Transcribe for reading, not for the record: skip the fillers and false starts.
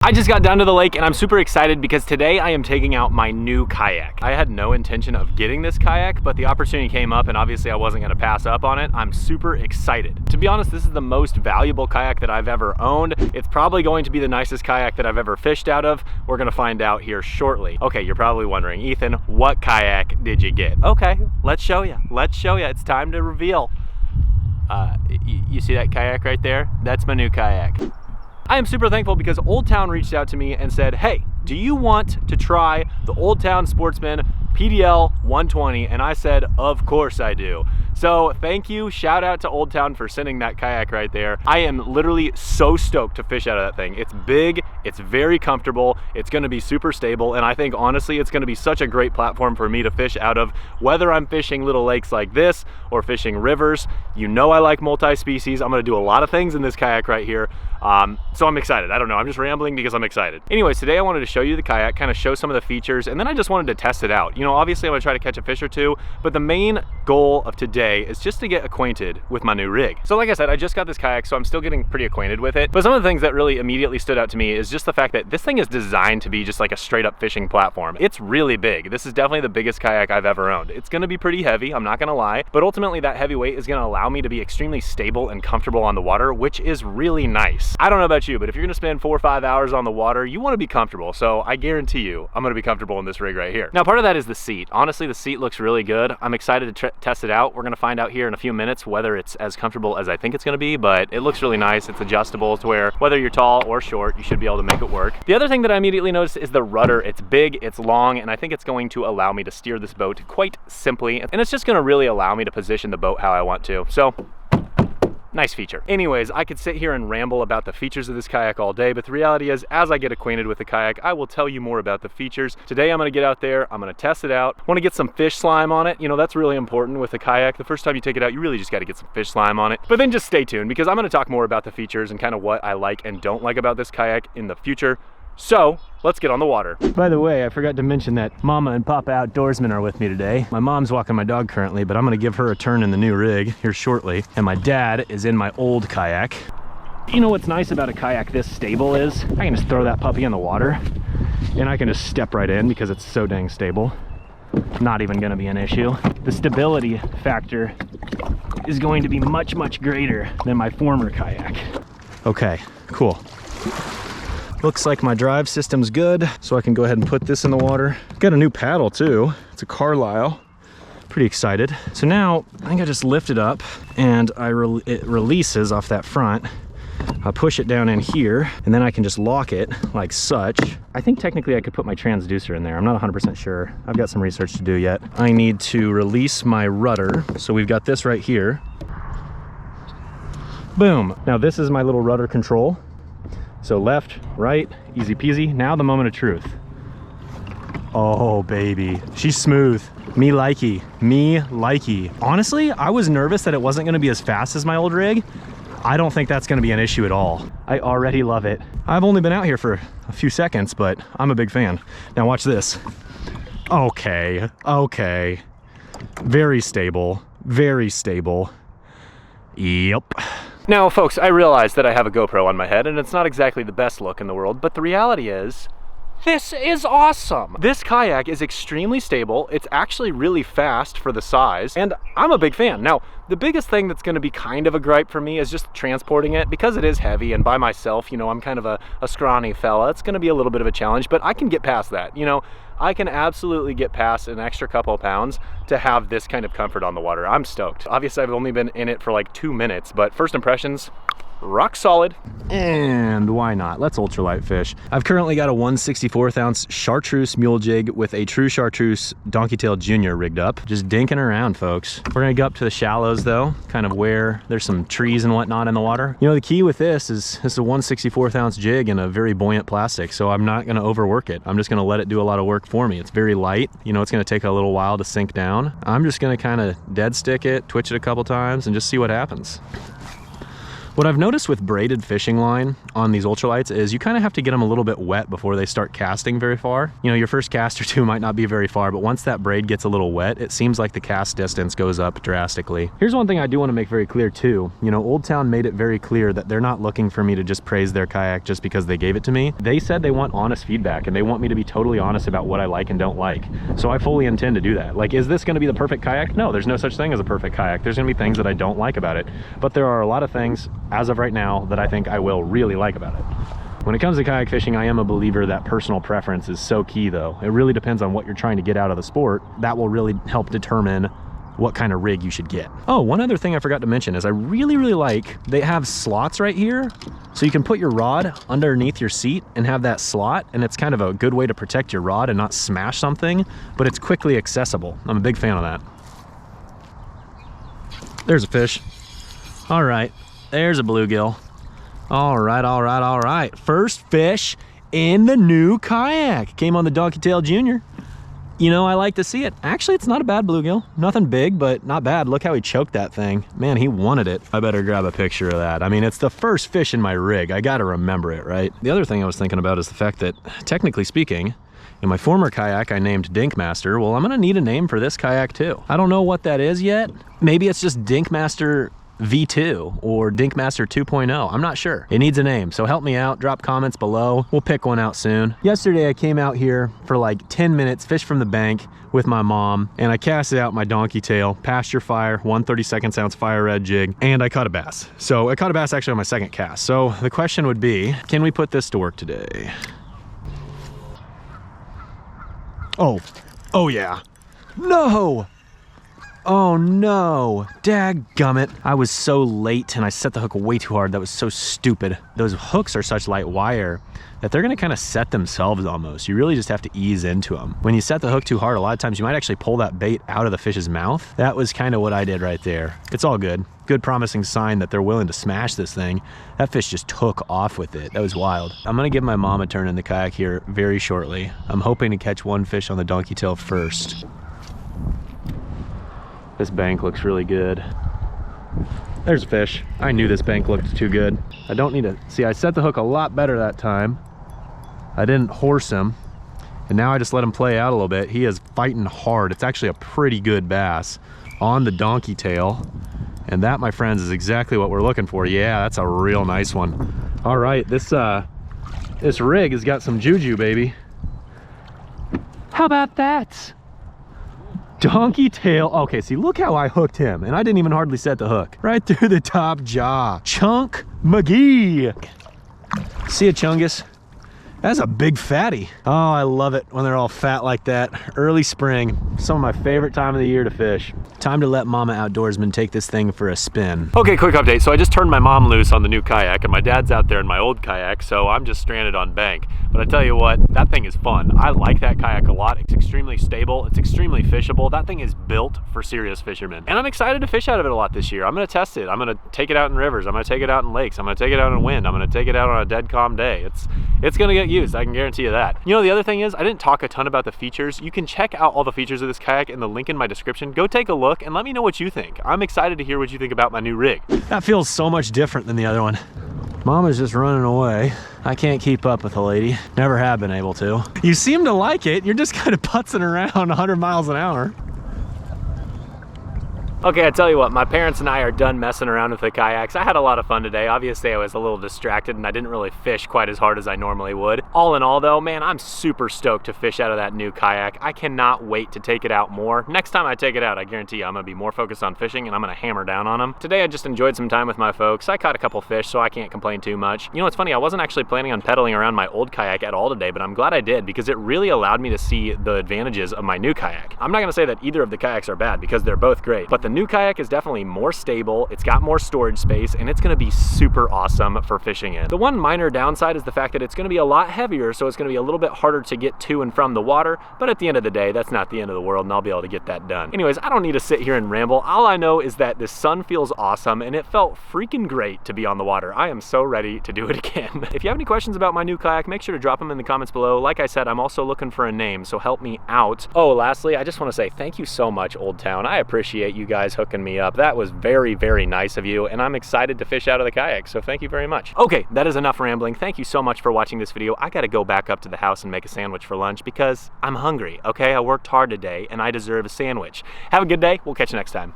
I just got down to the lake and I'm super excited because today I am taking out my new kayak. I had no intention of getting this kayak, but the opportunity came up and obviously I wasn't gonna pass up on it. I'm super excited. To be honest, this is the most valuable kayak that I've ever owned. It's probably going to be the nicest kayak that I've ever fished out of. We're gonna find out here shortly. Okay, you're probably wondering, Ethan, what kayak did you get? Okay, let's show you. Let's show you. It's time to reveal. You see that kayak right there? That's my new kayak. I am super thankful because Old Town reached out to me and said, hey, do you want to try the Old Town Sportsman PDL 120? And I said, of course I do. So thank you, shout out to Old Town for sending that kayak right there. I am literally so stoked to fish out of that thing. It's big, it's very comfortable, it's gonna be super stable, and I think honestly it's gonna be such a great platform for me to fish out of, whether I'm fishing little lakes like this or fishing rivers. You know I like multi-species. I'm gonna do a lot of things in this kayak right here. So I'm excited. I don't know, I'm just rambling because I'm excited. Anyways, today I wanted to show you the kayak, kind of show some of the features, and then I just wanted to test it out. You know, obviously I'm gonna try to catch a fish or two, but the main goal of today is just to get acquainted with my new rig. So like I said, I just got this kayak, so I'm still getting pretty acquainted with it. But some of the things that really immediately stood out to me is just the fact that this thing is designed to be just like a straight up fishing platform. It's really big. This is definitely the biggest kayak I've ever owned. It's gonna be pretty heavy, I'm not gonna lie, but ultimately that heavy weight is gonna allow me to be extremely stable and comfortable on the water, which is really nice. I don't know about you, but if you're gonna spend 4 or 5 hours on the water, you wanna be comfortable. So I guarantee you, I'm gonna be comfortable in this rig right here. Now, part of that is the seat. Honestly, the seat looks really good. I'm excited to test it out. We're gonna find out here in a few minutes whether it's as comfortable as I think it's gonna be, but it looks really nice. It's adjustable to where whether you're tall or short, you should be able to make it work. The other thing that I immediately noticed is the rudder. It's big, it's long, and I think it's going to allow me to steer this boat quite simply, and it's just gonna really allow me to position the boat how I want to. So, nice feature. Anyways, I could sit here and ramble about the features of this kayak all day, but the reality is, as I get acquainted with the kayak, I will tell you more about the features. Today, I'm gonna get out there, I'm gonna test it out. I wanna get some fish slime on it. You know, that's really important with the kayak. The first time you take it out, you really just gotta get some fish slime on it. But then just stay tuned, because I'm gonna talk more about the features and kind of what I like and don't like about this kayak in the future. So, let's get on the water. By the way, I forgot to mention that Mama and Papa Outdoorsman are with me today. My mom's walking my dog currently, but I'm gonna give her a turn in the new rig here shortly. And my dad is in my old kayak. You know what's nice about a kayak this stable is, I can just throw that puppy in the water and I can just step right in because it's so dang stable. Not even gonna be an issue. The stability factor is going to be much, much greater than my former kayak. Okay, cool. Looks like my drive system's good, so I can go ahead and put this in the water. Got a new paddle too. It's a Carlisle. Pretty excited. So now, I think I just lift it up and it releases off that front. I push it down in here, and then I can just lock it like such. I think technically I could put my transducer in there. I'm not 100% sure. I've got some research to do yet. I need to release my rudder. So we've got this right here. Boom. Now this is my little rudder control. So left, right, easy peasy. Now the moment of truth. Oh baby, she's smooth. Me likey, me likey. Honestly, I was nervous that it wasn't gonna be as fast as my old rig. I don't think that's gonna be an issue at all. I already love it. I've only been out here for a few seconds, but I'm a big fan. Now watch this. Okay, okay. Very stable, very stable. Yep. Now, folks, I realize that I have a GoPro on my head and it's not exactly the best look in the world, but the reality is, this is awesome. This kayak is extremely stable. It's actually really fast for the size, and I'm a big fan. Now, the biggest thing that's gonna be kind of a gripe for me is just transporting it, because it is heavy, and by myself, you know, I'm kind of a scrawny fella. It's gonna be a little bit of a challenge, but I can get past that. You know, I can absolutely get past an extra couple of pounds to have this kind of comfort on the water. I'm stoked. Obviously, I've only been in it for like 2 minutes, but first impressions, rock solid. And why not? Let's ultralight fish. I've currently got a 1/64 ounce chartreuse mule jig with a true chartreuse donkey tail junior rigged up. Just dinking around, folks. We're gonna go up to the shallows though, kind of where there's some trees and whatnot in the water. You know, the key with this is a 1/64 ounce jig and a very buoyant plastic, so I'm not gonna overwork it. I'm just gonna let it do a lot of work for me. It's very light. You know, it's gonna take a little while to sink down. I'm just gonna kind of dead stick it, twitch it a couple times, and just see what happens. What I've noticed with braided fishing line on these ultralights is you kind of have to get them a little bit wet before they start casting very far. You know, your first cast or two might not be very far, but once that braid gets a little wet, it seems like the cast distance goes up drastically. Here's one thing I do want to make very clear too. You know, Old Town made it very clear that they're not looking for me to just praise their kayak just because they gave it to me. They said they want honest feedback and they want me to be totally honest about what I like and don't like. So I fully intend to do that. Like, is this going to be the perfect kayak? No, there's no such thing as a perfect kayak. There's going to be things that I don't like about it, but there are a lot of things as of right now that I think I will really like about it. When it comes to kayak fishing, I am a believer that personal preference is so key though. It really depends on what you're trying to get out of the sport. That will really help determine what kind of rig you should get. Oh, one other thing I forgot to mention is I really like, they have slots right here. So you can put your rod underneath your seat and have that slot, and it's kind of a good way to protect your rod and not smash something, but it's quickly accessible. I'm a big fan of that. There's a fish. All right, there's a bluegill. All right. First fish in the new kayak. Came on the Donkey Tail Junior. You know, I like to see it. Actually, it's not a bad bluegill. Nothing big, but not bad. Look how he choked that thing. Man, he wanted it. I better grab a picture of that. I mean, it's the first fish in my rig. I gotta remember it, right? The other thing I was thinking about is the fact that, technically speaking, in my former kayak I named Dinkmaster. Well, I'm gonna need a name for this kayak too. I don't know what that is yet. Maybe it's just Dinkmaster V2 or Dinkmaster 2.0. I'm not sure. It needs a name, so help me out. Drop comments below. We'll pick one out soon. Yesterday I came out here for like 10 minutes, fished from the bank with my mom, and I casted out my donkey tail, pasture fire, 1/32 ounce fire red jig, and I caught a bass. So I caught a bass actually on my second cast. So the question would be, can we put this to work today? Oh yeah. No! Oh no, dadgummit. I was so late and I set the hook way too hard. That was so stupid. Those hooks are such light wire that they're gonna kind of set themselves almost. You really just have to ease into them. When you set the hook too hard, a lot of times you might actually pull that bait out of the fish's mouth. That was kind of what I did right there. It's all good. Good promising sign that they're willing to smash this thing. That fish just took off with it. That was wild. I'm gonna give my mom a turn in the kayak here very shortly. I'm hoping to catch one fish on the donkey tail first. This bank looks really good. There's a fish. I knew this bank looked too good. I don't need to, see, I set the hook a lot better that time. I didn't horse him, and now I just let him play out a little bit. He is fighting hard. It's actually a pretty good bass on the donkey tail. And that, my friends, is exactly what we're looking for. Yeah, that's a real nice one. All right, this rig has got some juju, baby. How about that? Donkey tail. Okay, see, look how I hooked him, and I didn't even hardly set the hook. Right through the top jaw. Chunk McGee. See ya, Chungus. That's a big fatty. Oh, I love it when they're all fat like that. Early spring, some of my favorite time of the year to fish. Time to let Mama Outdoorsman take this thing for a spin. Okay, quick update. So I just turned my mom loose on the new kayak, and my dad's out there in my old kayak, so I'm just stranded on bank. But I tell you what, that thing is fun. I like that kayak a lot. It's extremely stable. It's extremely fishable. That thing is built for serious fishermen. And I'm excited to fish out of it a lot this year. I'm gonna test it. I'm gonna take it out in rivers. I'm gonna take it out in lakes. I'm gonna take it out in wind. I'm gonna take it out on a dead calm day. It's gonna get used. I can guarantee you that. You know, the other thing is, I didn't talk a ton about the features. You can check out all the features of this kayak in the link in my description. Go take a look and let me know what you think. I'm excited to hear what you think about my new rig. That feels so much different than the other one. Mama's just running away. I can't keep up with the lady. Never have been able to. You seem to like it. You're just kind of putzing around 100 miles an hour. Okay, I tell you what, my parents and I are done messing around with the kayaks. I had a lot of fun today. Obviously, I was a little distracted and I didn't really fish quite as hard as I normally would. All in all though, man, I'm super stoked to fish out of that new kayak. I cannot wait to take it out more. Next time I take it out, I guarantee you I'm gonna be more focused on fishing and I'm gonna hammer down on them. Today, I just enjoyed some time with my folks. I caught a couple fish, so I can't complain too much. You know, it's funny, I wasn't actually planning on pedaling around my old kayak at all today, but I'm glad I did because it really allowed me to see the advantages of my new kayak. I'm not gonna say that either of the kayaks are bad because they're both great, but the new kayak is definitely more stable, it's got more storage space, and it's gonna be super awesome for fishing in. The one minor downside is the fact that it's gonna be a lot heavier, so it's gonna be a little bit harder to get to and from the water, but at the end of the day, that's not the end of the world, and I'll be able to get that done. Anyways, I don't need to sit here and ramble. All I know is that the sun feels awesome, and it felt freaking great to be on the water. I am so ready to do it again. If you have any questions about my new kayak, make sure to drop them in the comments below. Like I said, I'm also looking for a name, so help me out. Oh, lastly, I just wanna say thank you so much, Old Town. I appreciate you guys. guys hooking me up. That was very, very nice of you, and I'm excited to fish out of the kayak, so thank you very much. Okay, that is enough rambling. Thank you so much for watching this video. I gotta go back up to the house and make a sandwich for lunch because I'm hungry, okay? I worked hard today, and I deserve a sandwich. Have a good day. We'll catch you next time.